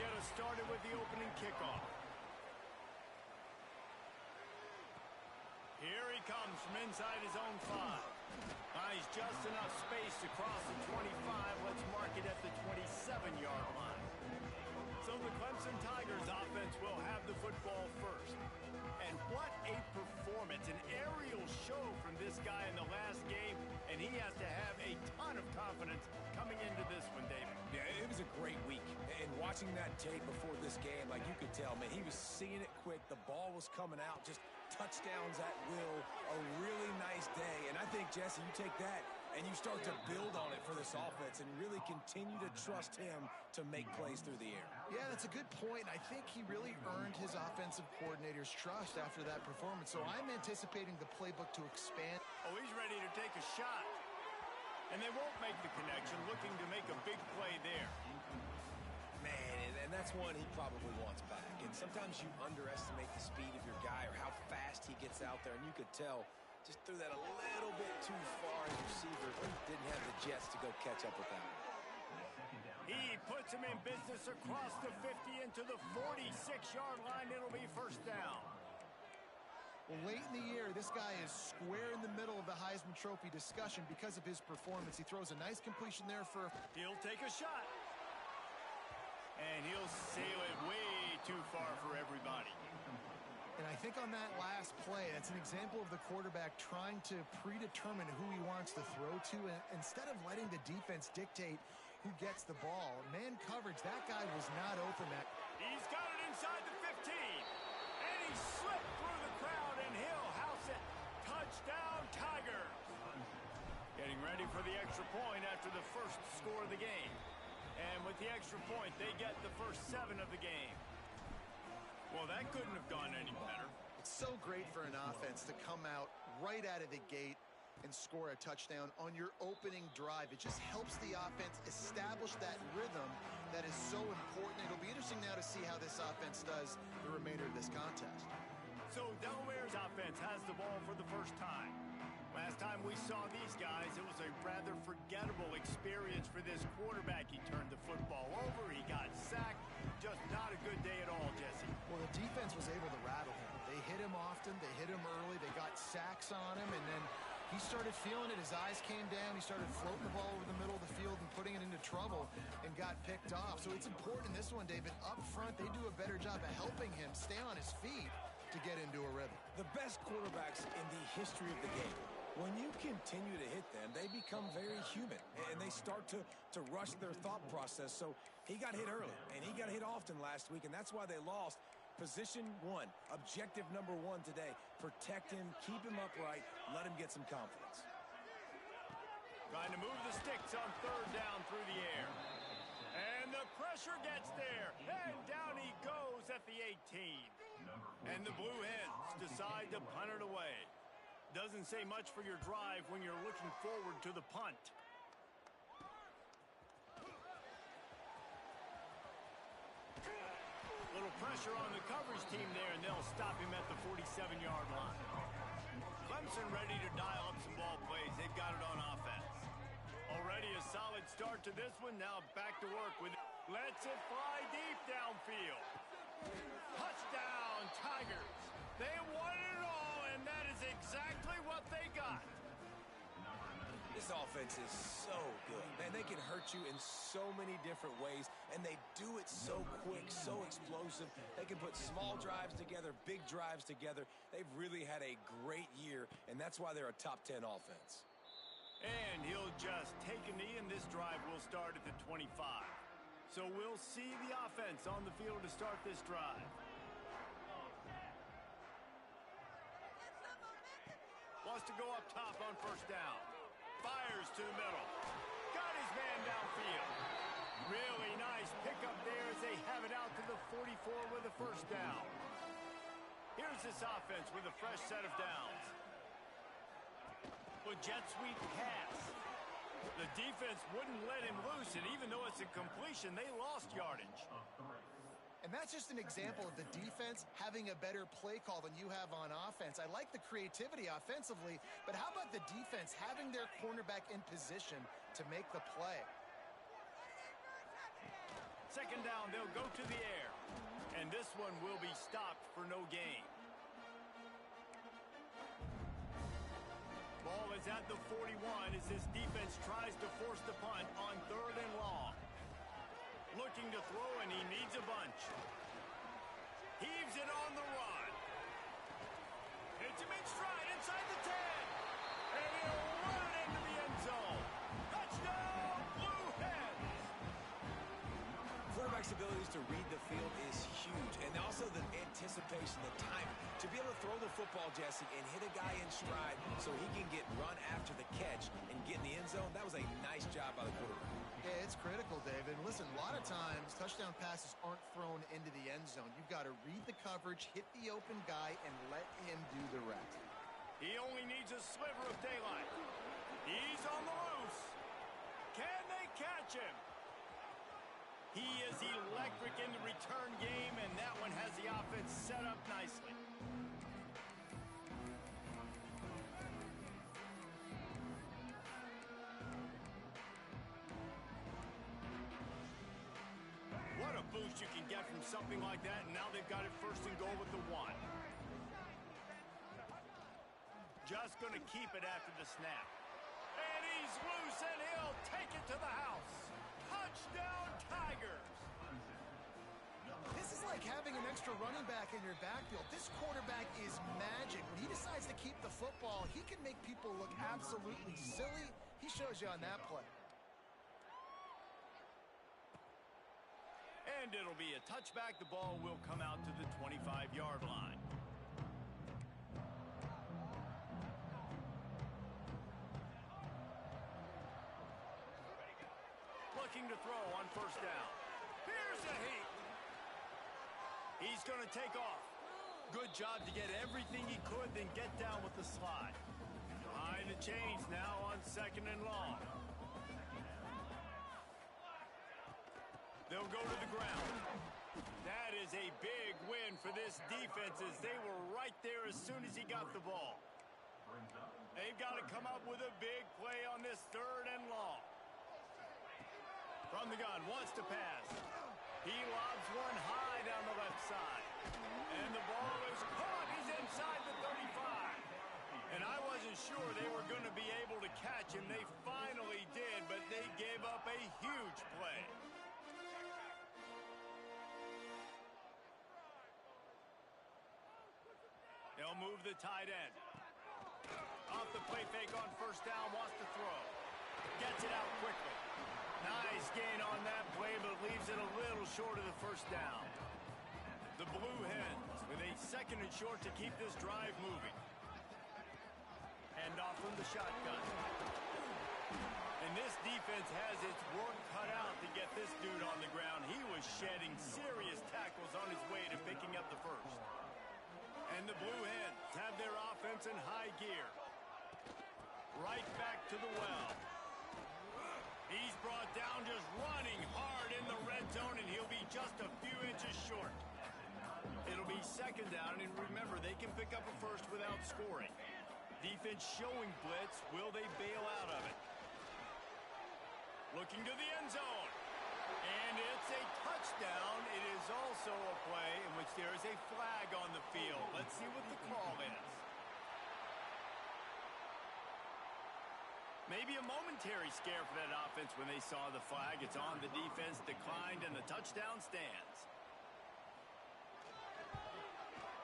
get us started with the opening kickoff. Here he comes from inside his own 5. He's just enough space to cross the 25. Let's mark it at the 27-yard line. So the Clemson Tigers offense will have the football first. And what a performance, an aerial show from this guy in the last game, and he has to have a ton of confidence coming into this one, David. Yeah, it was a great week. And watching that tape before this game, like you could tell, man, he was seeing it quick. The ball was coming out, just touchdowns at will. A really nice day. And I think, Jesse, you take that and you start to build on it for this offense and really continue to trust him to make plays through the air. Yeah, that's a good point. I think he really earned his offensive coordinator's trust after that performance. So I'm anticipating the playbook to expand. Oh, he's ready to take a shot. And they won't make the connection, looking to make a big play there. Man, and that's one he probably wants back. And sometimes you underestimate the speed of your guy or how fast he gets out there. And you could tell just threw that a little bit too far. His receiver didn't have the jets to go catch up with that one. He puts him in business across the 50 into the 46-yard line. It'll be first down. Well, late in the year, this guy is square in the middle of the Heisman Trophy discussion because of his performance. He throws a nice completion there for... He'll take a shot. And he'll sail it way too far for everybody. And I think on that last play, that's an example of the quarterback trying to predetermine who he wants to throw to, and instead of letting the defense dictate who gets the ball. Man coverage, that guy was not open. He's got it inside the 15. And he slipped through the crowd, and he'll house it. Touchdown, Tigers. Getting ready for the extra point after the first score of the game. And with the extra point, they get the first 7 of the game. Well, that couldn't have gone any better. It's so great for an offense to come out right out of the gate and score a touchdown on your opening drive. It just helps the offense establish that rhythm that is so important. It'll be interesting now to see how this offense does the remainder of this contest. So Delaware's offense has the ball for the first time. Last time we saw these guys, it was a rather forgettable experience for this quarterback. He turned the football over, he got sacked. Just not a good day at all, Jesse. Well, the defense was able to rattle him. They hit him often, they hit him early, they got sacks on him, and then he started feeling it. His eyes came down, he started floating the ball over the middle of the field and putting it into trouble and got picked off. So it's important in this one, David. Up front, they do a better job of helping him stay on his feet to get into a rhythm. The best quarterbacks in the history of the game, when you continue to hit them, they become very human, and they start to rush their thought process. So he got hit early, and he got hit often last week, and that's why they lost. Position 1, objective number 1 today. Protect him, keep him upright, let him get some confidence. Trying to move the sticks on 3rd down through the air. And the pressure gets there, and down he goes at the 18. And the Blue Hens decide to punt it away. Doesn't say much for your drive when you're looking forward to the punt. Little pressure on the coverage team there, and they'll stop him at the 47-yard line. Clemson ready to dial up some ball plays. They've got it on offense. Already a solid start to this one. Now back to work with it. Lets it fly deep downfield. Touchdown, Tigers. They won it all, and that is exactly what they got. This offense is so good. Man, they can hurt you in so many different ways, and they do it so quick, so explosive. They can put small drives together, big drives together. They've really had a great year, and that's why they're a top 10 offense. And he'll just take a knee, and this drive will start at the 25. So we'll see the offense on the field to start this drive. Wants to go up top on 1st down. Fires to the middle. Got his man downfield. Really nice pickup there as they have it out to the 44 with a 1st down. Here's this offense with a fresh set of downs. With jet sweep pass. The defense wouldn't let him loose, and even though it's a completion, they lost yardage. And that's just an example of the defense having a better play call than you have on offense. I like the creativity offensively, but how about the defense having their cornerback in position to make the play? Second down, they'll go to the air. And this one will be stopped for no gain. Ball is at the 41 as this defense tries to force the punt on 3rd and long. Looking to throw, and he needs a bunch. Heaves it on the run. Hits him in stride inside the 10. And he'll run it into the end zone. Touchdown, Blue Hens! Quarterback's abilities to read the field is huge, and also the anticipation, the timing. To be able to throw the football, Jesse, and hit a guy in stride so he can get run after the catch and get in the end zone, that was a nice job by the quarterback. Yeah, it's critical, David. Listen, a lot of times touchdown passes aren't thrown into the end zone. You've got to read the coverage, hit the open guy, and let him do the rest. He only needs a sliver of daylight. He's on the loose. Can they catch him? He is electric in the return game, and that one has the offense set up nicely. What a boost you can get from something like that, and now they've got it 1st and goal with the 1. Just going to keep it after the snap. And he's loose, and he'll take it to the house. Touchdown, Tigers! This is like having an extra running back in your backfield. This quarterback is magic. When he decides to keep the football, he can make people look absolutely silly. He shows you on that play. And it'll be a touchback. The ball will come out to the 25-yard line. Looking to throw on 1st down. Here's a heat. He's going to take off. Good job to get everything he could, then get down with the slide. Behind the chains now on 2nd and long. They'll go to the ground. That is a big win for this defense as they were right there as soon as he got the ball. They've got to come up with a big play on this 3rd and long. From the gun, wants to pass. He lobs one high down the left side. And the ball is caught. He's inside the 35. And I wasn't sure they were going to be able to catch him. They finally did, but they gave up a huge play. They'll move the tight end. Off the play fake on 1st down, wants to throw. Gets it out quickly. Nice gain on that play, but leaves it a little short of the 1st down. The Blue Hens with a 2nd and short to keep this drive moving. Hand off from the shotgun. And this defense has its work cut out to get this dude on the ground. He was shedding serious tackles on his way to picking up the 1st. And the Blue Hens have their offense in high gear. Right back to the well. He's brought down just running hard in the red zone, and he'll be just a few inches short. It'll be 2nd down, and remember, they can pick up a 1st without scoring. Defense showing blitz. Will they bail out of it? Looking to the end zone. And it's a touchdown. It is also a play in which there is a flag on the field. Let's see what the call is. Maybe a momentary scare for that offense when they saw the flag. It's on. The defense declined, and the touchdown stands.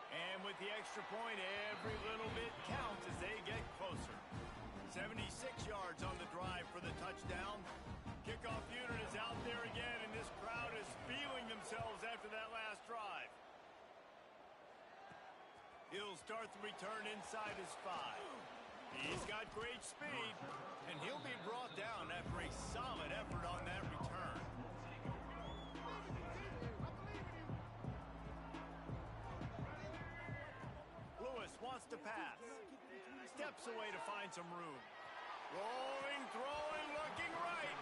And with the extra point, every little bit counts as they get closer. 76 yards on the drive for the touchdown. Kickoff unit is out there again, and this crowd is feeling themselves after that last drive. He'll start the return inside his 5. He's got great speed, and he'll be brought down after a solid effort on that return. Lewis wants to pass. Steps away to find some room. Rolling, throwing, looking right.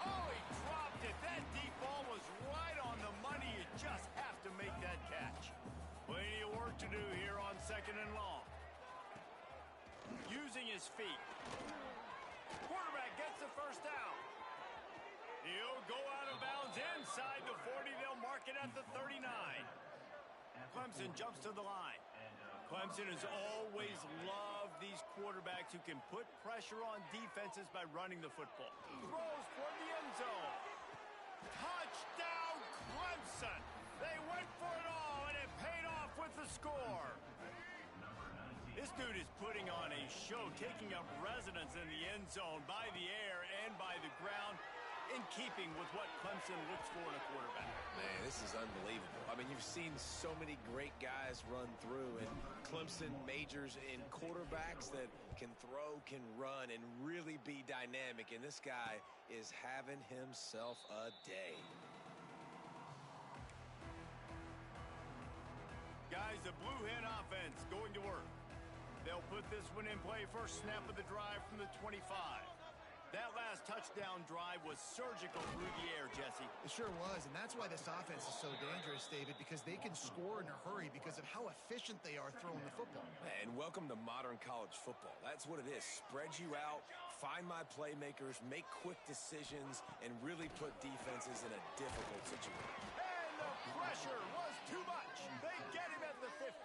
Oh, he dropped it. That deep ball was right on the money. You just have to make that catch. Plenty of work to do here on 2nd and long. Using his feet. Quarterback gets the 1st down. He'll go out of bounds inside the 40. They'll mark it at the 39. Clemson jumps to the line. Clemson has always loved these quarterbacks who can put pressure on defenses by running the football. Throws for the end zone. Touchdown, Clemson! They went for it all, and it paid off with the score. This dude is putting on a show, taking up residence in the end zone by the air and by the ground, in keeping with what Clemson looks for in a quarterback. Man, this is unbelievable. I mean, you've seen so many great guys run through, and Clemson majors in quarterbacks that can throw, can run, and really be dynamic, and this guy is having himself a day. Guys, the Blue Hen offense going to work. They'll put this one in play. First snap of the drive from the 25. That last touchdown drive was surgical through the air, Jesse. It sure was, and that's why this offense is so dangerous, David, because they can score in a hurry because of how efficient they are throwing the football. And welcome to modern college football. That's what it is. Spread you out, find my playmakers, make quick decisions, and really put defenses in a difficult situation. And the pressure was too much. They get him at the 15.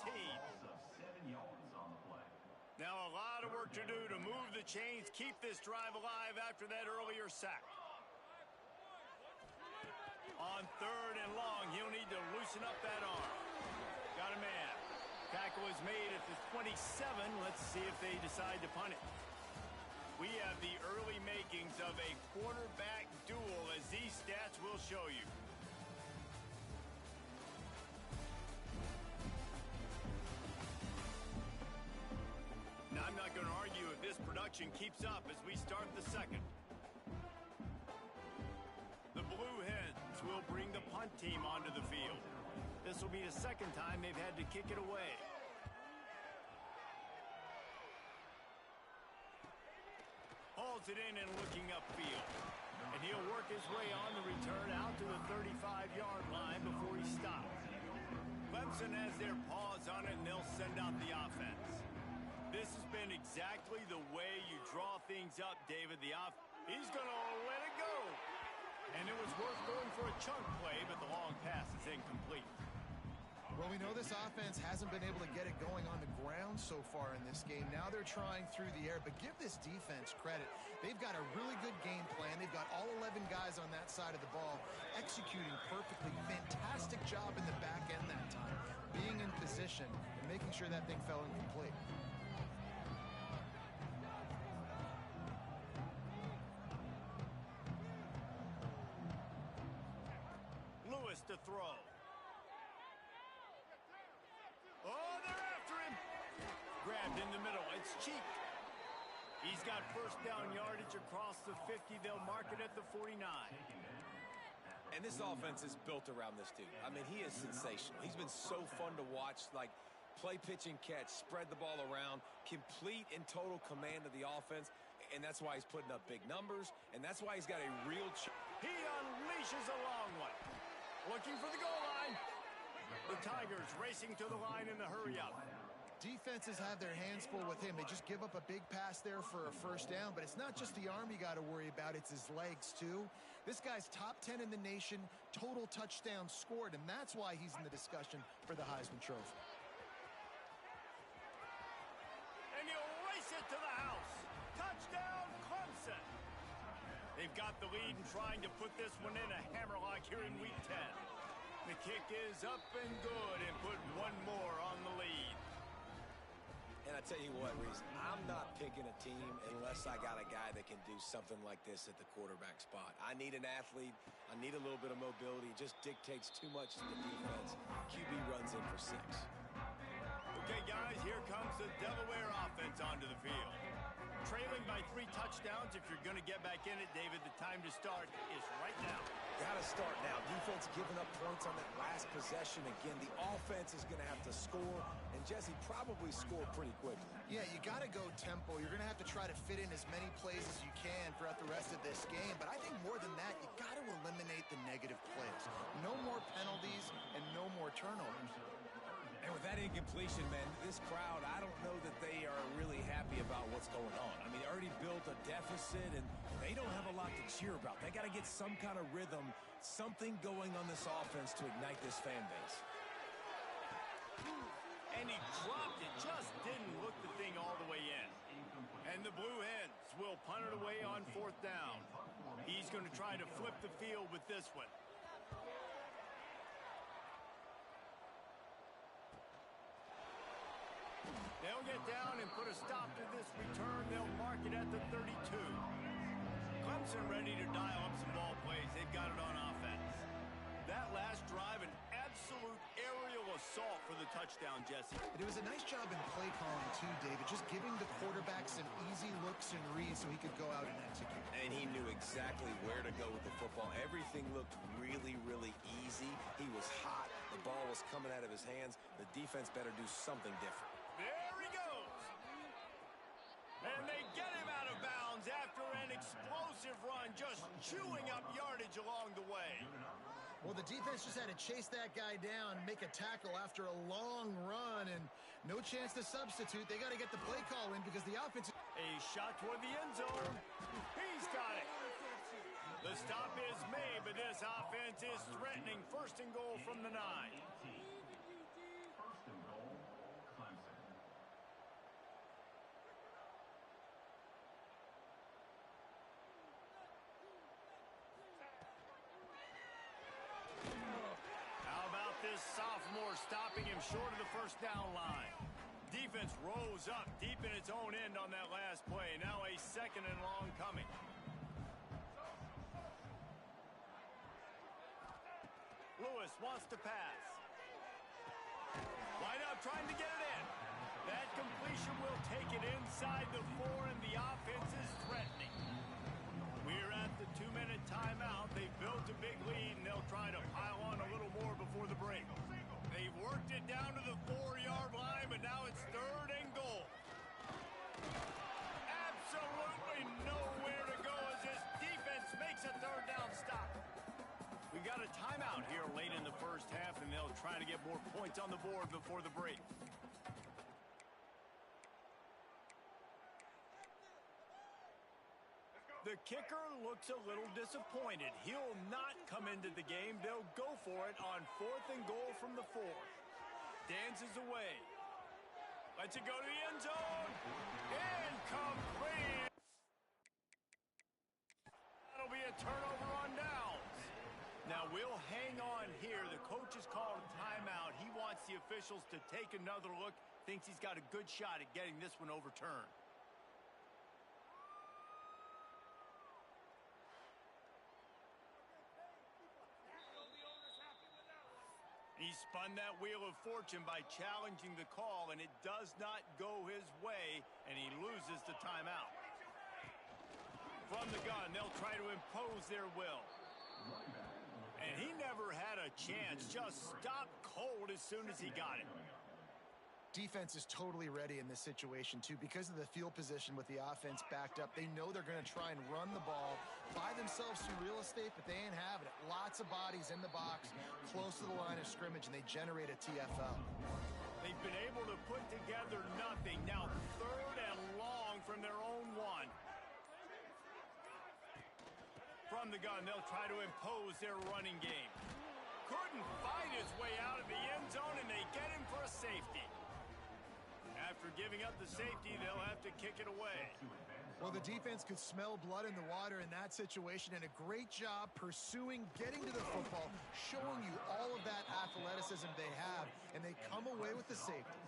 Now a lot of work to do to move the chains, keep this drive alive after that earlier sack. On 3rd and long, he'll need to loosen up that arm. Got a man. Tackle is made at the 27. Let's see if they decide to punt it. We have the early makings of a quarterback duel, as these stats will show you. Now, I'm not going to argue if this production keeps up as we start the second. The Blue Hens will bring the punt team onto the field. This will be the second time they've had to kick it away. Hauls it in and looking upfield. And he'll work his way on the return out to the 35-yard line before he stops. Clemson has their paws on it, and they'll send out the offense. This has been exactly the way you draw things up, David. He's going to let it go. And it was worth going for a chunk play, but the long pass is incomplete. Well, we know this offense hasn't been able to get it going on the ground so far in this game. Now they're trying through the air, but give this defense credit. They've got a really good game plan. They've got all 11 guys on that side of the ball executing perfectly. Fantastic job in the back end that time, being in position and making sure that thing fell incomplete. To throw. Oh, they're after him. Grabbed in the middle. It's Cheek. He's got first down yardage across the 50. They'll mark it at the 49. And this offense is built around this dude. I mean, he is sensational. He's been so fun to watch, like play, pitch, and catch, spread the ball around, complete and total command of the offense, and that's why he's putting up big numbers, and that's why he's got a real He unleashes a long one. Looking for the goal line. The Tigers racing to the line in the hurry-up. Defenses have their hands full with him. They just give up a big pass there for a first down, but it's not just the arm you got to worry about. It's his legs, too. This guy's top 10 in the nation, total touchdowns scored, and that's why he's in the discussion for the Heisman Trophy. And he'll race it to the house. Touchdown, Clemson. They've got the lead and trying to put this one in a hammerlock here in Week 10. The kick is up and good and put one more on the lead. And I tell you what, Reese, I'm not picking a team unless I got a guy that can do something like this at the quarterback spot. I need an athlete. I need a little bit of mobility. It just dictates too much to the defense. QB runs in for 6. Okay, guys, here comes the Delaware offense onto the field. Trailing by 3 touchdowns. If you're going to get back in it, David, the time to start is right now. Got to start now. Defense giving up points on that last possession. Again, the offense is going to have to score, and Jesse probably score pretty quickly. Yeah, you got to go tempo. You're going to have to try to fit in as many plays as you can throughout the rest of this game. But I think more than that, you got to eliminate the negative plays. No more penalties and no more turnovers. And with that incompletion, man, this crowd, I don't know that they are really happy about what's going on. I mean, already built a deficit, and they don't have a lot to cheer about. They got to get some kind of rhythm, something going on this offense to ignite this fan base. And he dropped it, just didn't look the thing all the way in. And the Blue Hens will punt it away on 4th down. He's going to try to flip the field with this one. They'll get down and put a stop to this return. They'll mark it at the 32. Clemson ready to dial up some ball plays. They've got it on offense. That last drive, an absolute aerial assault for the touchdown, Jesse. But it was a nice job in play calling, too, David, just giving the quarterback some easy looks and reads so he could go out and execute. And he knew exactly where to go with the football. Everything looked really, really easy. He was hot. The ball was coming out of his hands. The defense better do something different. There he goes. And they get him out of bounds after an explosive run, just chewing up yardage along the way. Well, the defense just had to chase that guy down, make a tackle after a long run, and no chance to substitute. They got to get the play call in because the offense... A shot toward the end zone. He's got it. The stop is made, but this offense is threatening. 1st and goal from the 9. Sophomore stopping him short of the 1st down line. Defense rose up deep in its own end on that last play. Now a 2nd and long coming. Lewis wants to pass. Line up trying to get it in. That completion will take it inside the 4, and the offense is threatening. We're at the 2-minute timeout. They've built a big lead, and they'll try to pile on a little more before the break. They've worked it down to the 4-yard line, but now it's 3rd and goal. Absolutely nowhere to go as this defense makes a 3rd down stop. We got a timeout here late in the 1st half, and they'll try to get more points on the board before the break. The kicker looks a little disappointed. He'll not come into the game. They'll go for it on 4th and goal from the 4. Dances away. Lets it go to the end zone. Incomplete. That'll be a turnover on downs. Now we'll hang on here. The coach has called a timeout. He wants the officials to take another look. Thinks he's got a good shot at getting this one overturned. He spun that wheel of fortune by challenging the call, and it does not go his way, and he loses the timeout. From the gun, they'll try to impose their will. And he never had a chance, just stopped cold as soon as he got it. Defense is totally ready in this situation, too. Because of the field position with the offense backed up, they know they're going to try and run the ball, buy themselves some real estate, but they ain't having it. Lots of bodies in the box, close to the line of scrimmage, and they generate a TFL. They've been able to put together nothing. Now 3rd and long from their own 1. From the gun, they'll try to impose their running game. Couldn't fight his way out of the end zone, and they get him for a safety. After giving up the safety, they'll have to kick it away. Well, the defense could smell blood in the water in that situation, and a great job pursuing, getting to the football, showing you all of that athleticism they have, and they come away with the safety.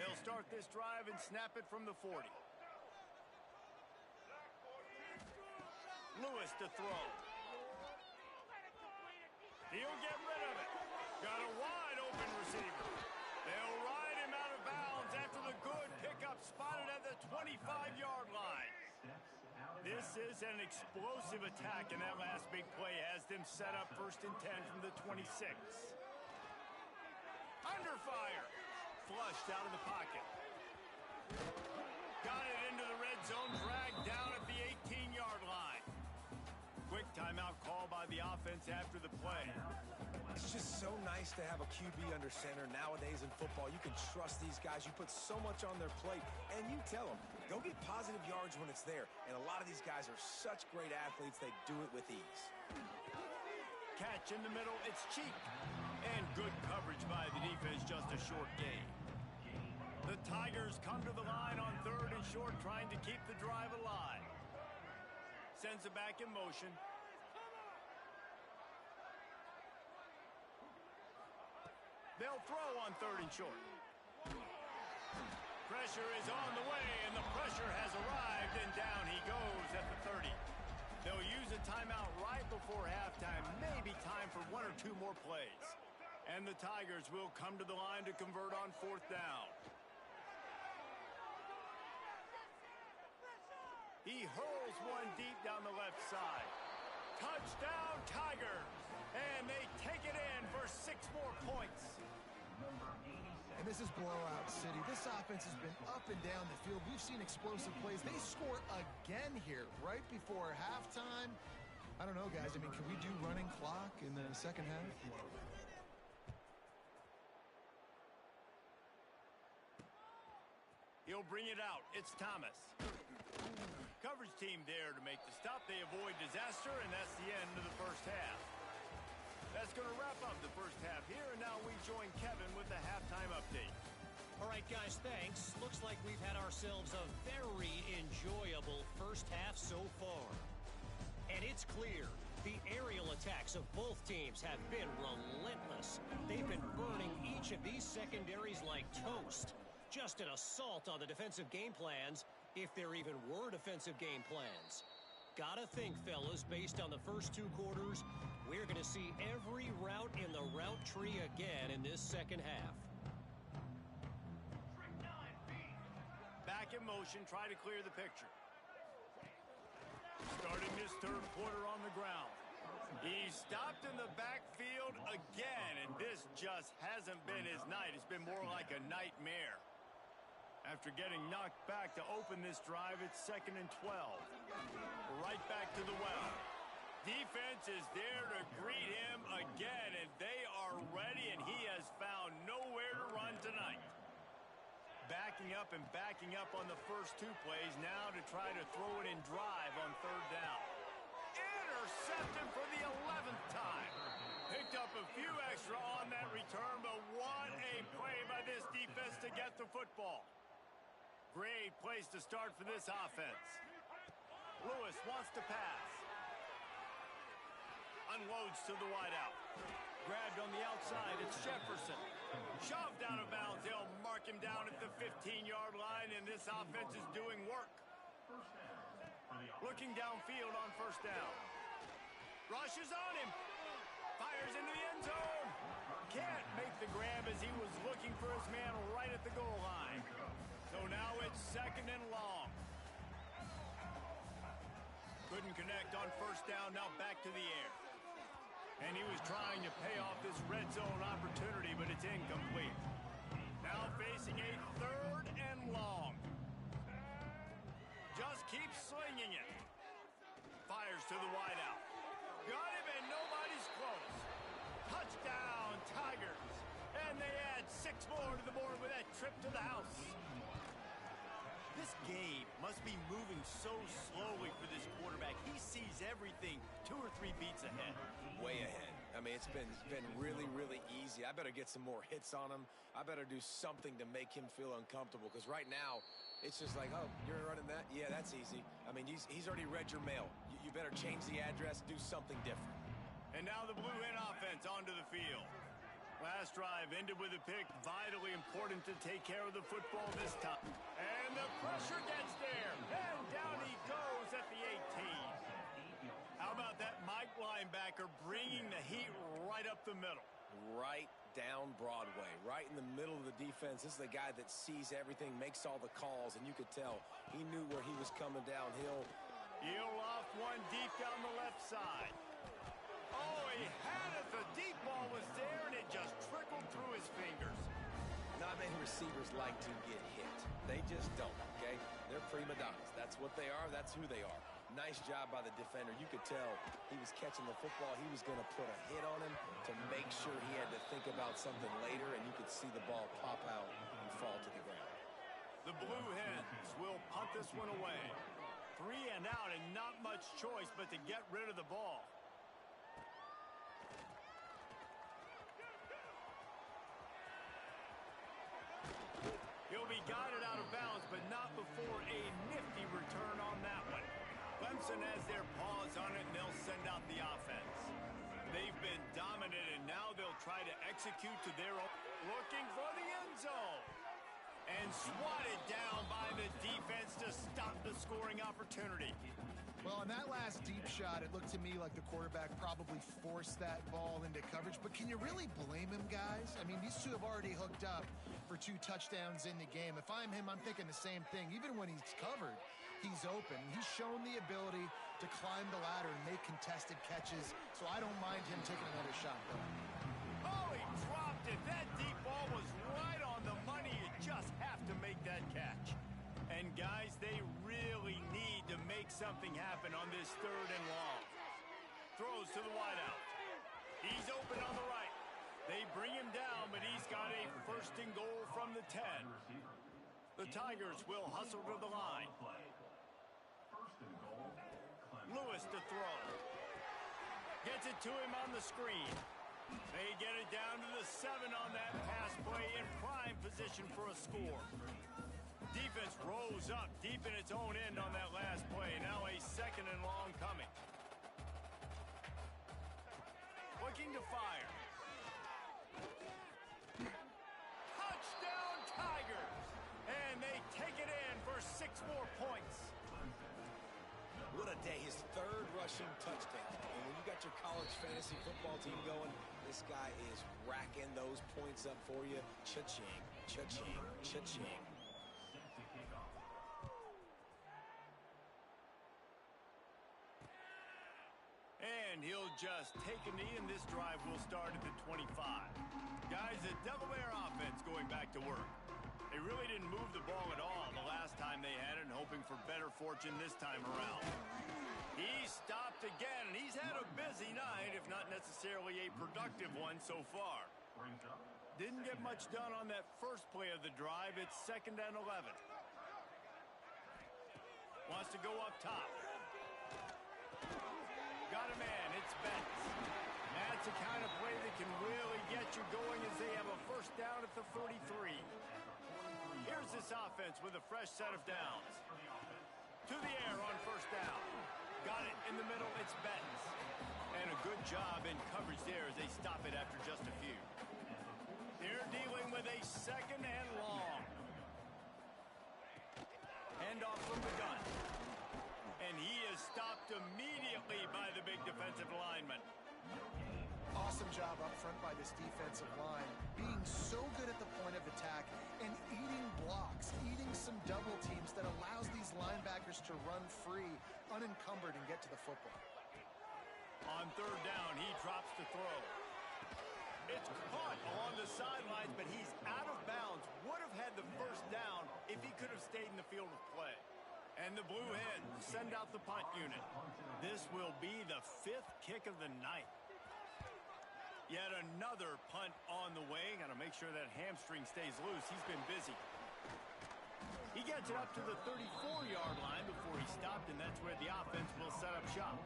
They'll start this drive and snap it from the 40. Lewis to throw. He'll get rid of it. Got a wide open receiver. They'll ride him out of bounds after the good pickup spotted at the 25-yard line. This is an explosive attack, and that last big play has them set up 1st and 10 from the 26. Under fire. Flushed out of the pocket. Got it into the red zone, dragged down at the 18-yard line. Quick timeout call by the offense after the play. It's just so nice to have a QB under center. Nowadays in football, you can trust these guys. You put so much on their plate, and you tell them, go get positive yards when it's there. And a lot of these guys are such great athletes, they do it with ease. Catch in the middle, it's cheap. And good coverage by the defense, just a short gain. The Tigers come to the line on 3rd and short, trying to keep the drive alive. Sends it back in motion. They'll throw on 3rd and short. Pressure is on the way, and the pressure has arrived, and down he goes at the 30. They'll use a timeout right before halftime, maybe time for 1 or 2 more plays. And the Tigers will come to the line to convert on 4th down. He hurls one deep down the left side. Touchdown, Tigers! And they take it in for 6 more points. And this is blowout city. This offense has been up and down the field. We've seen explosive plays. They score again here right before halftime. I don't know, guys. I mean, can we do running clock in the second half? He'll bring it out. It's Thomas. Coverage team there to make the stop. They avoid disaster, and that's the end of the first half. That's going to wrap up the first half here, and now we join Kevin with the halftime update. All right, guys, thanks. Looks like we've had ourselves a very enjoyable first half so far. And it's clear the aerial attacks of both teams have been relentless. They've been burning each of these secondaries like toast. Just an assault on the defensive game plans, if there even were defensive game plans. Gotta think, fellas, based on the first 2 quarters, we're going to see every route in the route tree again in this second half. Back in motion, try to clear the picture. Starting this 3rd quarter on the ground. He stopped in the backfield again, and this just hasn't been his night. It's been more like a nightmare. After getting knocked back to open this drive, it's 2nd and 12. Right back to the well. Defense is there to greet him again, and they are ready, and he has found nowhere to run tonight. Backing up on the first 2 plays now to try to throw it in drive on 3rd down. Intercepted for the 11th time. Picked up a few extra on that return, but what a play by this defense to get the football. Great place to start for this offense. Lewis wants to pass. Unloads to the wideout. Grabbed on the outside, it's Jefferson. Shoved out of bounds, they'll mark him down at the 15-yard line, and this offense is doing work. Looking downfield on 1st down. Rushes on him. Fires into the end zone. Can't make the grab as he was looking for his man right at the goal line. So now it's 2nd and long. Couldn't connect on 1st down, now back to the air. And he was trying to pay off this red zone opportunity, but it's incomplete. Now facing a 3rd and long. Just keeps slinging it. Fires to the wideout. Got him, and nobody's close. Touchdown, Tigers. And they add 6 more to the board with that trip to the house. This game must be moving so slowly for this quarterback. He sees everything 2 or 3 beats ahead. Way ahead. I mean, it's been really, really easy. I better get some more hits on him. I better do something to make him feel uncomfortable, because right now, it's just like, oh, you're running that? Yeah, that's easy. I mean, he's already read your mail. You better change the address, do something different. And now the Blue Hen offense onto the field. Last drive ended with a pick. Vitally important to take care of the football this time. And the pressure gets there. And down he goes at the 18. How about that Mike linebacker bringing the heat right up the middle? Right down Broadway, right in the middle of the defense. This is the guy that sees everything, makes all the calls, and you could tell he knew where he was coming downhill. He'll off one deep down the left side. Oh, he had it. The deep ball was there, and it just trickled through his fingers. Not many receivers like to get hit. They just don't, okay? They're prima donnas. That's what they are. That's who they are. Nice job by the defender. You could tell he was catching the football. He was going to put a hit on him to make sure he had to think about something later, and you could see the ball pop out and fall to the ground. The Blue Hens will punt this one away. 3 and out, and not much choice but to get rid of the ball. He'll be guided out of bounds, but not before a nifty return on that one. Clemson has their paws on it, and they'll send out the offense. They've been dominant, and now they'll try to execute to their own. Looking for the end zone. And swatted down by the defense to stop the scoring opportunity. Well, on that last deep shot, it looked to me like the quarterback probably forced that ball into coverage. But can you really blame him, guys? I mean, these two have already hooked up for 2 touchdowns in the game. If I'm him, I'm thinking the same thing. Even when he's covered, he's open. He's shown the ability to climb the ladder and make contested catches. So I don't mind him taking another shot, though. Oh, he dropped it. That deep ball was right on the money. You just have to make that catch. And, guys, they really need to make something happen on this 3rd and long. Throws to the wideout. He's open on the right. They bring him down, but he's got a 1st and goal from the 10. The Tigers will hustle to the line. Lewis to throw. Gets it to him on the screen. They get it down to the 7 on that pass play in prime position for a score. Defense rose up deep in its own end on that last play. Now a 2nd and long coming. Looking to fire. Touchdown Tigers! And they take it in for 6 more points. What a day. His 3rd rushing touchdown. And when you got your college fantasy football team going, this guy is racking those points up for you. Cha-ching, cha-ching, cha-ching. And he'll just take a knee, and this drive will start at the 25. Guys, the Devil Bear offense going back to work. They really didn't move the ball at all the last time they had it, and hoping for better fortune this time around. He stopped again, and he's had a busy night, if not necessarily a productive one so far. Didn't get much done on that first play of the drive. It's 2nd and 11. Wants to go up top. Got a man. It's Betts. That's the kind of play that can really get you going as they have a 1st down at the 33. Here's this offense with a fresh set of downs. To the air on 1st down. Got it in the middle. It's Betts. And a good job in coverage there as they stop it after just a few. They're dealing with a 2nd and long. Handoff from the gun. And he is stopped immediately by the big defensive lineman. Awesome job up front by this defensive line, being so good at the point of attack and eating blocks, eating some double teams that allows these linebackers to run free, unencumbered, and get to the football. On 3rd down, he drops to throw. It's caught along the sidelines, but he's out of bounds. Would have had the 1st down if he could have stayed in the field of play. And the Blue Hens send out the punt unit. This will be the 5th kick of the night. Yet another punt on the way. Got to make sure that hamstring stays loose. He's been busy. He gets it up to the 34-yard line before he stopped, and that's where the offense will set up shop.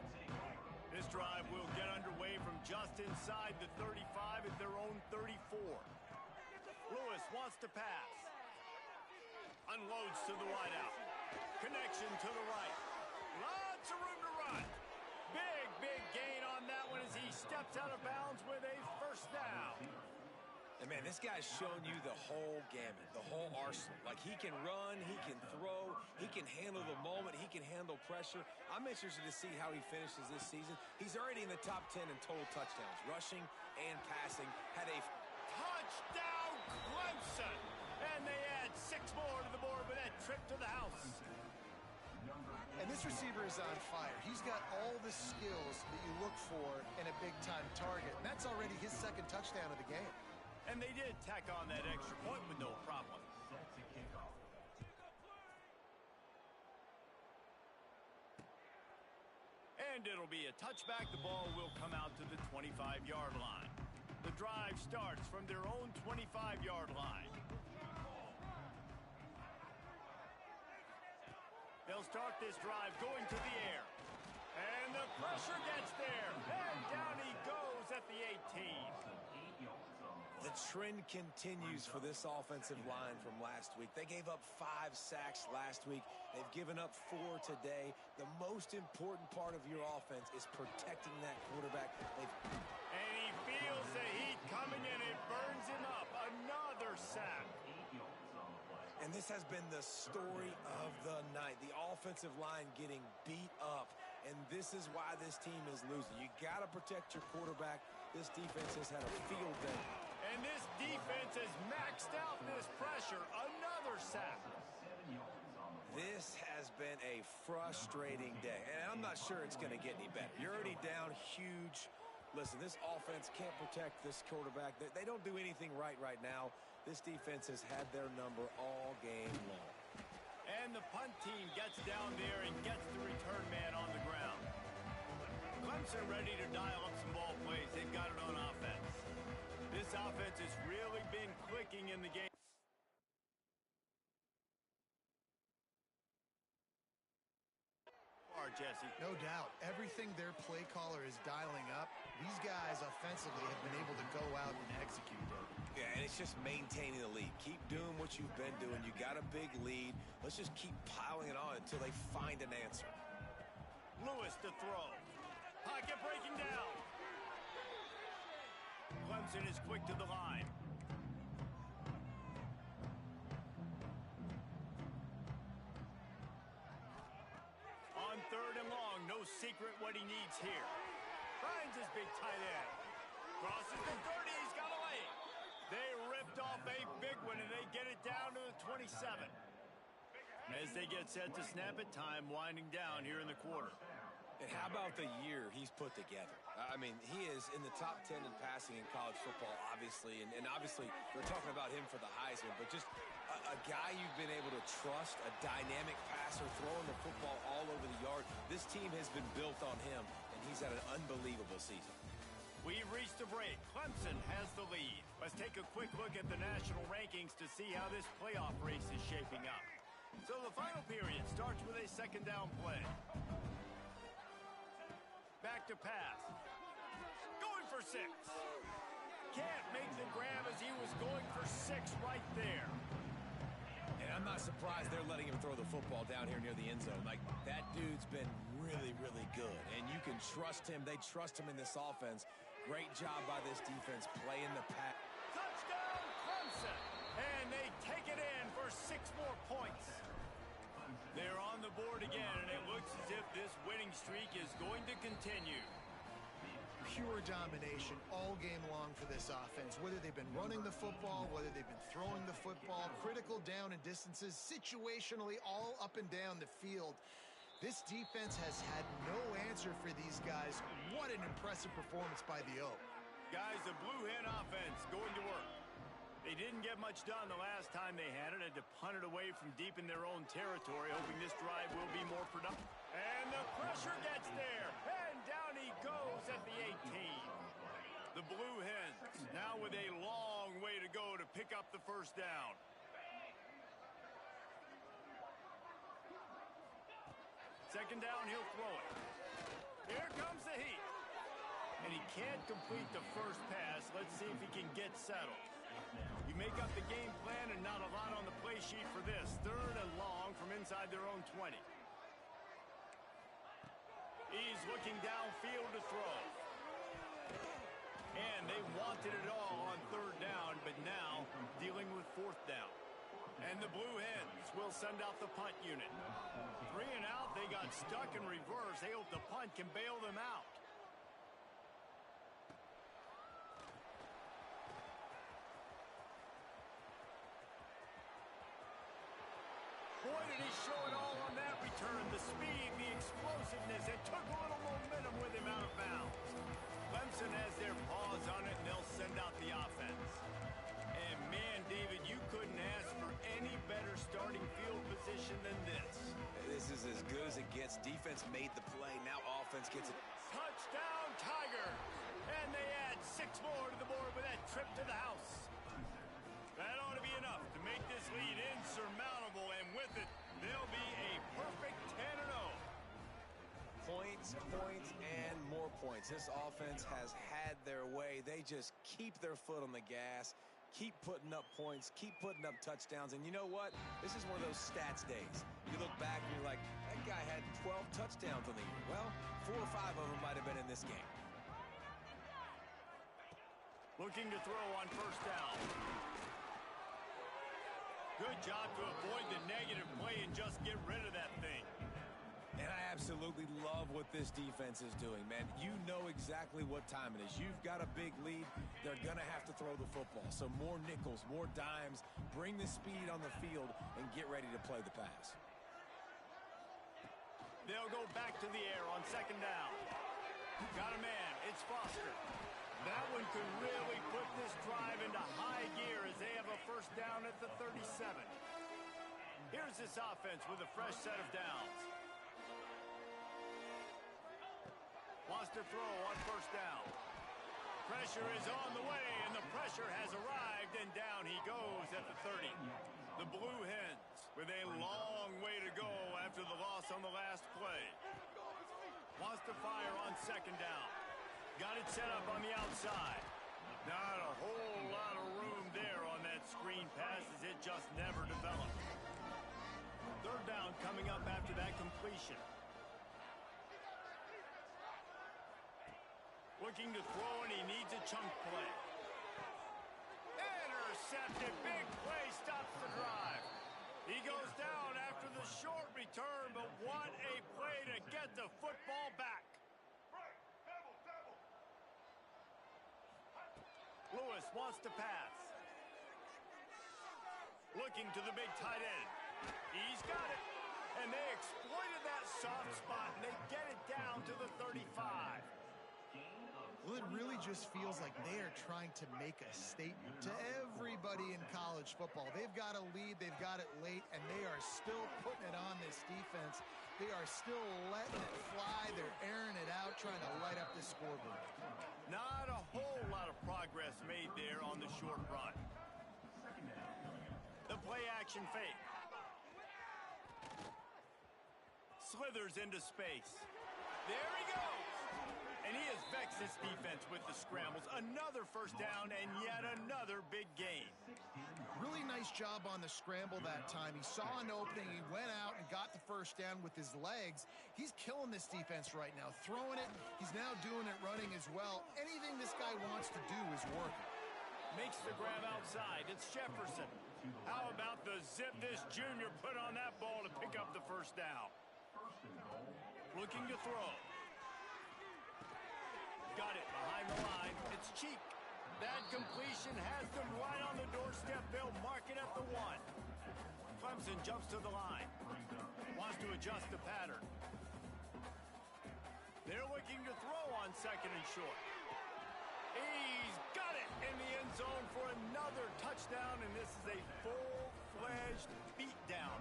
This drive will get underway from just inside the 35 at their own 34. Lewis wants to pass. Unloads to the wideout. Connection to the right. Lots of room to run. Big gain on that one as he steps out of bounds with a 1st down. And, man, this guy's shown you the whole gamut, the whole arsenal. Like, he can run, he can throw, he can handle the moment, he can handle pressure. I'm interested to see how he finishes this season. He's already in the top 10 in total touchdowns, rushing and passing. Had a touchdown Clemson! And they add 6 more to the board with that trip to the house. And this receiver is on fire. He's got all the skills that you look for in a big-time target. And that's already his 2nd touchdown of the game. And they did tack on that extra point with no problem. And it'll be a touchback. The ball will come out to the 25-yard line. The drive starts from their own 25-yard line. They'll start this drive going to the air. And the pressure gets there. And down he goes at the 18. The trend continues for this offensive line from last week. They gave up 5 sacks last week. They've given up 4 today. The most important part of your offense is protecting that quarterback. And he feels the heat coming and it burns him up. Another sack. And this has been the story of the night. The offensive line getting beat up. And this is why this team is losing. You got to protect your quarterback. This defense has had a field day. And this defense has maxed out this pressure. Another sack. This has been a frustrating day. And I'm not sure it's going to get any better. You're already down huge. Listen, this offense can't protect this quarterback. They don't do anything right now. This defense has had their number all game long. And the punt team gets down there and gets the return man on the ground. Clemson ready to dial up some ball plays. They've got it on offense. This offense has really been clicking in the game. Jesse. No doubt. Everything their play caller is dialing up, these guys offensively have been able to go out and execute it. Yeah, and it's just maintaining the lead. Keep doing what you've been doing. You got a big lead. Let's just keep piling it on until they find an answer. Lewis to throw. Pocket breaking down. Clemson is quick to the line. On 3rd and long, no secret what he needs here. Finds his big tight end. Crosses the 30, he's got a lane. They ripped off a big one, and they get it down to the 27. As they get set to snap it, time winding down here in the quarter. And how about the year he's put together? I mean, he is in the top 10 in passing in college football, obviously. And obviously, we're talking about him for the Heisman. But just a guy you've been able to trust, a dynamic passer, throwing the football all over the yard. This team has been built on him, and he's had an unbelievable season. We've reached the break. Clemson has the lead. Let's take a quick look at the national rankings to see how this playoff race is shaping up. So the final period starts with a 2nd down play. Back to pass. Going for 6. Can't make the grab as he was going for 6 right there. And I'm not surprised they're letting him throw the football down here near the end zone. Like, that dude's been really, really good. And you can trust him. They trust him in this offense. Great job by this defense playing the pass. Touchdown, Clemson. And they take it in for 6 more points. They're on the board again, and it looks as if this winning streak is going to continue. Pure domination all game long for this offense. Whether they've been running the football, whether they've been throwing the football, critical down and distances, situationally all up and down the field. This defense has had no answer for these guys. What an impressive performance by the Oak. Guys, the Blue Hen offense going to work. They didn't get much done the last time they had it. Had to punt it away from deep in their own territory, hoping this drive will be more productive. And the pressure gets there. And down he goes at the 18. The Blue Hens now with a long way to go to pick up the 1st down. Second down, he'll throw it. Here comes the heat. And he can't complete the first pass. Let's see if he can get settled. You make up the game plan and not a lot on the play sheet for this. 3rd and long from inside their own 20. He's looking downfield to throw. And they wanted it all on 3rd down, but now dealing with 4th down. And the Blue Hens will send out the punt unit. 3 and out, they got stuck in reverse. They hope the punt can bail them out. Boy, did he show it all on that return. The speed, the explosiveness. It took a little momentum with him out of bounds. Clemson has their paws on it, and they'll send out the offense. And, man, David, you couldn't ask for any better starting field position than this. This is is as good as it gets. Defense made the play. Now offense gets it. Touchdown, Tigers! And they add 6 more to the board with that trip to the house. That ought to be enough to make this lead insurmountable, and with it, they'll be a perfect 10-0. Points, points, and more points. This offense has had their way. They just keep their foot on the gas, keep putting up points, keep putting up touchdowns. And you know what? This is one of those stats days. You look back and you're like, that guy had 12 touchdowns on the year. Well, 4 or 5 of them might have been in this game. Looking to throw on first down. Good job to avoid the negative play and just get rid of that thing. And I absolutely love what this defense is doing, man. You know exactly what time it is. You've got a big lead. They're going to have to throw the football. So more nickels, more dimes. Bring the speed on the field and get ready to play the pass. They'll go back to the air on second down. Got a man. It's Foster. That one could really put this drive into high gear as they have a first down at the 37. Here's this offense with a fresh set of downs. Wants to throw on first down. Pressure is on the way, and the pressure has arrived, and down he goes at the 30. The Blue Hens with a long way to go after the loss on the last play. Wants to fire on second down. Got it set up on the outside. Not a whole lot of room there on that screen pass as it just never developed. Third down coming up after that completion. Looking to throw, and he needs a chunk play. Intercepted. Big play stops the drive. He goes down after the short return, but what a play to get the football back. Lewis wants to pass. Looking to the big tight end. He's got it. And they exploited that soft spot, and they get it down to the 35. Well, it really just feels like they are trying to make a statement to everybody in college football. They've got a lead, they've got it late, and they are still putting it on this defense. They are still letting it fly. They're airing it out, trying to light up this scoreboard. Not a whole lot of progress made there on the short run. The play action fake. Slithers into space. There he goes. And he has vexed this defense with the scrambles. Another first down and yet another big gain. Really nice job on the scramble that time. He saw an opening, he went out and got the first down with his legs. He's killing this defense right now. Throwing it, he's now doing it running as well. Anything this guy wants to do is working. Makes the grab outside. It's Jefferson. How about the zip this junior put on that ball to pick up the first down? Looking to throw. Got it behind the line. It's Cheek. That completion has them right on the doorstep. They'll mark it at the 1. Clemson jumps to the line. Wants to adjust the pattern. They're looking to throw on second and short. He's got it in the end zone for another touchdown, and this is a full-fledged beatdown.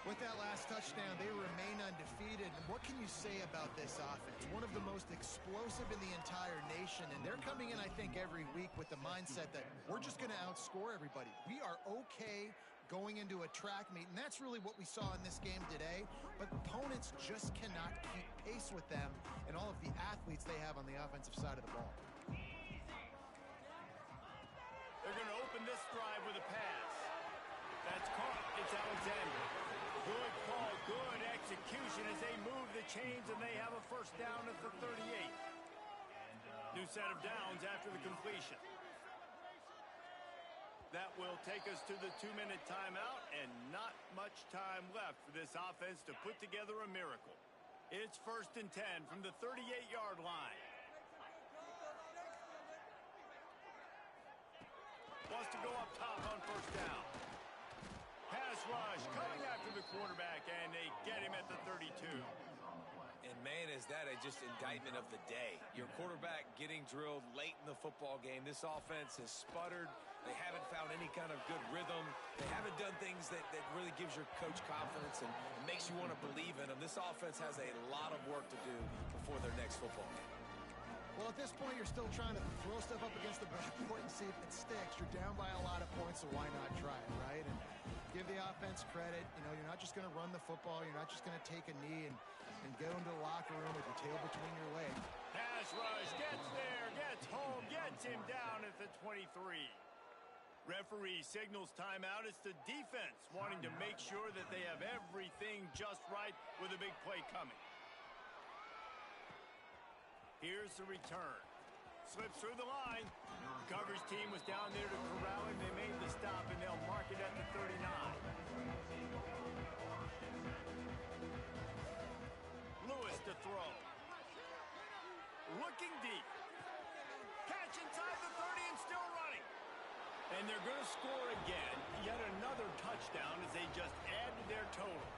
With that last touchdown, they remain undefeated. And what can you say about this offense? One of the most explosive in the entire nation. And they're coming in, I think, every week with the mindset that we're just going to outscore everybody. We are okay going into a track meet. And that's really what we saw in this game today. But opponents just cannot keep pace with them and all of the athletes they have on the offensive side of the ball. They're going to open this drive with a pass. That's caught. It's Alexander. Good call, good execution as they move the chains, and they have a first down at the 38. New set of downs after the completion. That will take us to the 2-minute timeout, and not much time left for this offense to put together a miracle. It's 1st and 10 from the 38-yard line. Wants to go up top on first down. Pass rush coming after the quarterback, and they get him at the 32. And man, is that just indictment of the day. Your quarterback getting drilled late in the football game. This offense has sputtered. They haven't found any kind of good rhythm. They haven't done things that really gives your coach confidence and makes you want to believe in them. This offense has a lot of work to do before their next football game. Well, at this point, you're still trying to throw stuff up against the backboard and see if it sticks. You're down by a lot of points, so why not try it, right? And give the offense credit. You know, you're not just going to run the football. You're not just going to take a knee and go into the locker room with your tail between your legs. Pass rush, gets there, gets home, gets him down at the 23. Referee signals timeout. It's the defense wanting to make sure that they have everything just right with a big play coming. Here's the return. Slips through the line. Coverage team was down there to corral him. They made the stop, and they'll mark it at the 39. Lewis to throw. Looking deep. Catch inside the 30 and still running. And they're going to score again. Yet another touchdown as they just add to their total.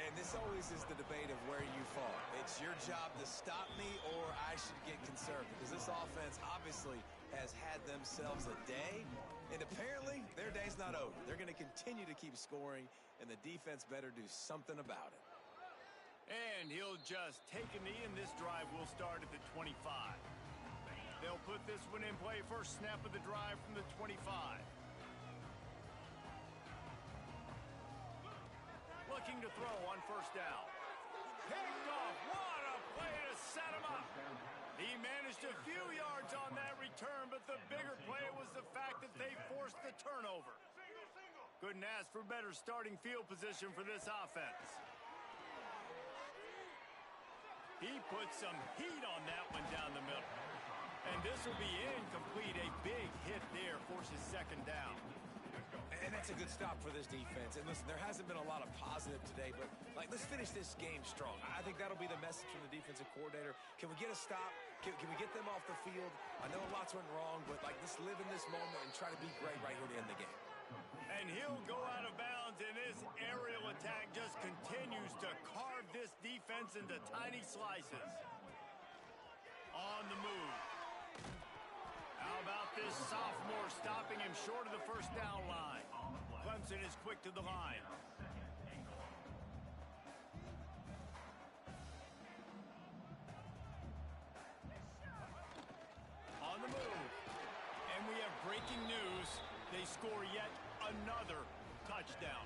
And this always is the debate of where you fall. It's your job to stop me or I should get conservative. Because this offense obviously has had themselves a day. And apparently their day's not over. They're going to continue to keep scoring. And the defense better do something about it. And he'll just take a knee, and this drive will start at the 25. They'll put this one in play. First snap of the drive from the 25. Looking to throw on first down. Picked off. What a play to set him up. He managed a few yards on that return, but the bigger play was the fact that they forced the turnover. Couldn't ask for better starting field position for this offense. He put some heat on that one down the middle. And this will be incomplete. A big hit there forces second down. And that's a good stop for this defense. And listen, there hasn't been a lot of positive today, but let's finish this game strong. I think that'll be the message from the defensive coordinator. Can we get a stop? Can we get them off the field? I know lots went wrong, but let's live in this moment and try to be great right here to end the game. And he'll go out of bounds, and this aerial attack just continues to carve this defense into tiny slices. On the move. How about this sophomore stopping him short of the first down line? Clemson is quick to the line. On the move. And we have breaking news. They score yet another touchdown.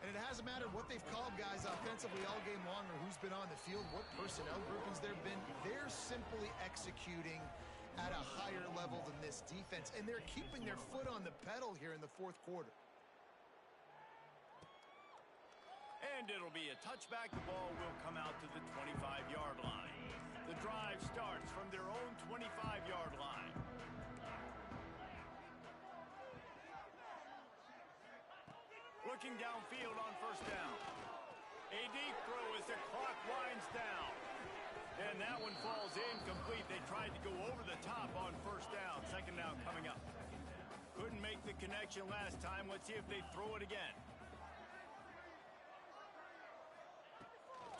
And it hasn't mattered what they've called guys offensively all game long or who's been on the field, what personnel groupings there have been. They're simply executing at a higher level than this defense, and they're keeping their foot on the pedal here in the fourth quarter. And it'll be a touchback. The ball will come out to the 25-yard line. The drive starts from their own 25-yard line. Looking downfield on first down. A deep throw as the clock winds down. And that one falls incomplete. They tried to go over the top on first down. Second down coming up. Couldn't make the connection last time. Let's see if they throw it again.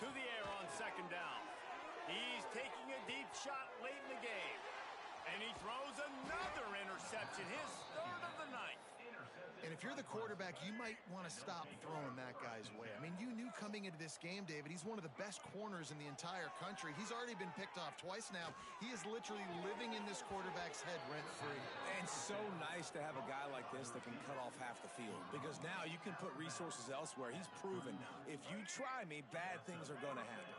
To the air on second down. He's taking a deep shot late in the game. And he throws another interception. His third of the night. And if you're the quarterback, you might want to stop throwing that guy's way. I mean, you knew coming into this game, David, he's one of the best corners in the entire country. He's already been picked off twice now. He is literally living in this quarterback's head rent-free. And so nice to have a guy like this that can cut off half the field, because now you can put resources elsewhere. He's proven if you try me, bad things are going to happen.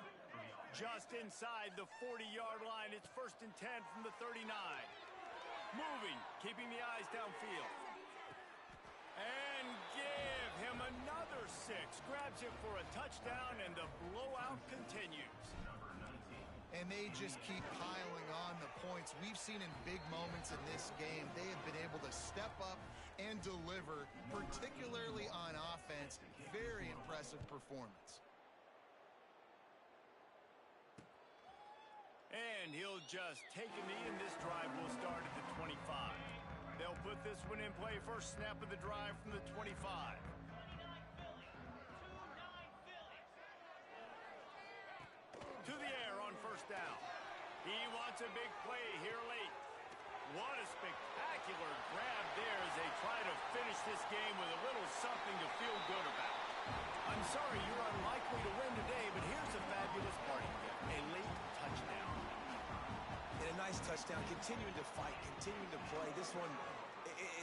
Just inside the 40-yard line. It's 1st and 10 from the 39. Moving, keeping the eyes downfield. And give him another 6. Grabs him for a touchdown, and the blowout continues. And they just keep piling on the points. We've seen in big moments in this game, they have been able to step up and deliver, particularly on offense. Very impressive performance. And he'll just take a knee, and this drive will start at the 25. They'll put this one in play. First snap of the drive from the 25. To the air on first down. He wants a big play here late. What a spectacular grab there as they try to finish this game with a little something to feel good about. I'm sorry you're unlikely to win today, but here's a fabulous parting gift. A late touchdown. And a nice touchdown, continuing to fight, continuing to play. This one,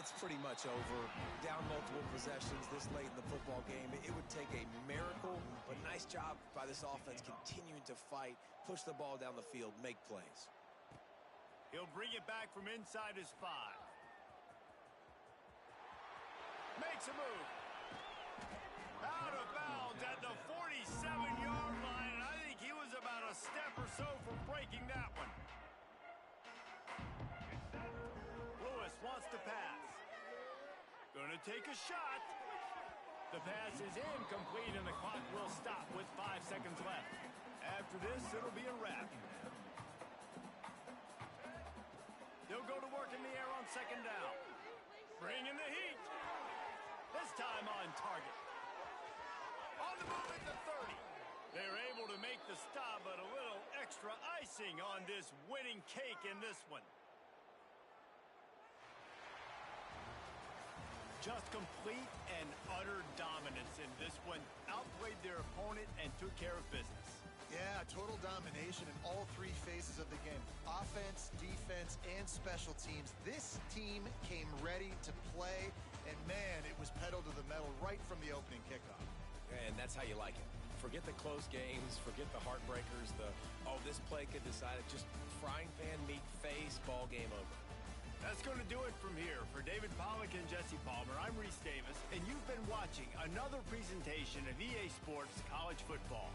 it's pretty much over. Down multiple possessions this late in the football game. It would take a miracle, but nice job by this offense continuing to fight, push the ball down the field, make plays. He'll bring it back from inside his 5. Makes a move. Out of bounds at the 47-yard line, and I think he was about a step or so from breaking that one. Lewis wants to pass. Gonna take a shot. The pass is incomplete, and the clock will stop with 5 seconds left. After this, it'll be a wrap. They'll go to work in the air on 2nd down. Bringing the heat. This time on target. On the move at the 30. They're able to make the stop, but a little extra icing on this winning cake in this one. Just complete and utter dominance in this one. Outplayed their opponent and took care of business. Yeah, total domination in all 3 phases of the game. Offense, defense, and special teams. This team came ready to play, and man, it was pedal to the metal right from the opening kickoff. And that's how you like it. Forget the close games, forget the heartbreakers, this play could decide it. Just frying pan meat face, ball game over. That's going to do it from here. For David Pollack and Jesse Palmer, I'm Reese Davis, and you've been watching another presentation of EA Sports College Football.